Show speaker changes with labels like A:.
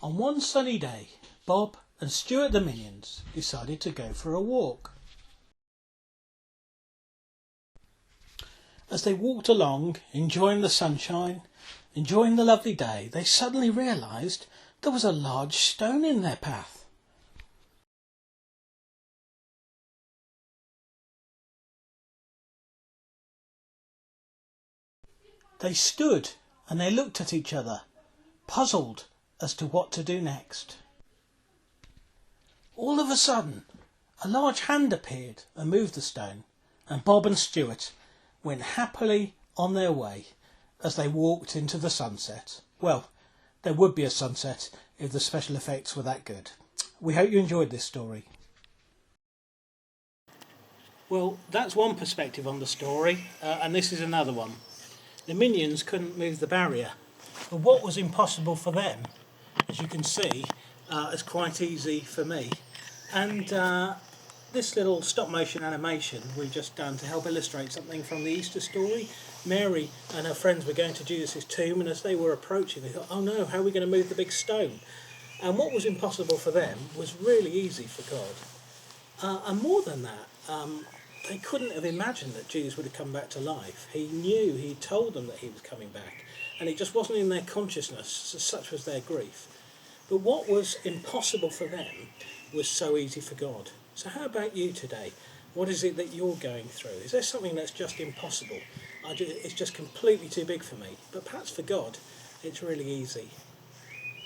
A: On one sunny day, Bob and Stuart the Minions decided to go for a walk. As they walked along, enjoying the sunshine, enjoying the lovely day, they suddenly realised there was a large stone in their path. They stood and they looked at each other, puzzled as to what to do next. All of a sudden, a large hand appeared and moved the stone, and Bob and Stuart went happily on their way as they walked into the sunset. Well, there would be a sunset if the special effects were that good. We hope you enjoyed this story. Well, that's one perspective on the story, and this is another one. The Minions couldn't move the barrier, but what was impossible for them, as you can see, is quite easy for me. And this little stop motion animation we've just done to help illustrate something from the Easter story. Mary and her friends were going to Jesus' tomb, and as they were approaching they thought, oh no, how are we going to move the big stone? And what was impossible for them was really easy for God. And more than that, they couldn't have imagined that Jesus would have come back to life. He knew, he told them that he was coming back, and it just wasn't in their consciousness, such was their grief. But what was impossible for them was so easy for God. So how about you today? What is it that you're going through? Is there something that's just impossible? It's just completely too big for me. But perhaps for God, it's really easy.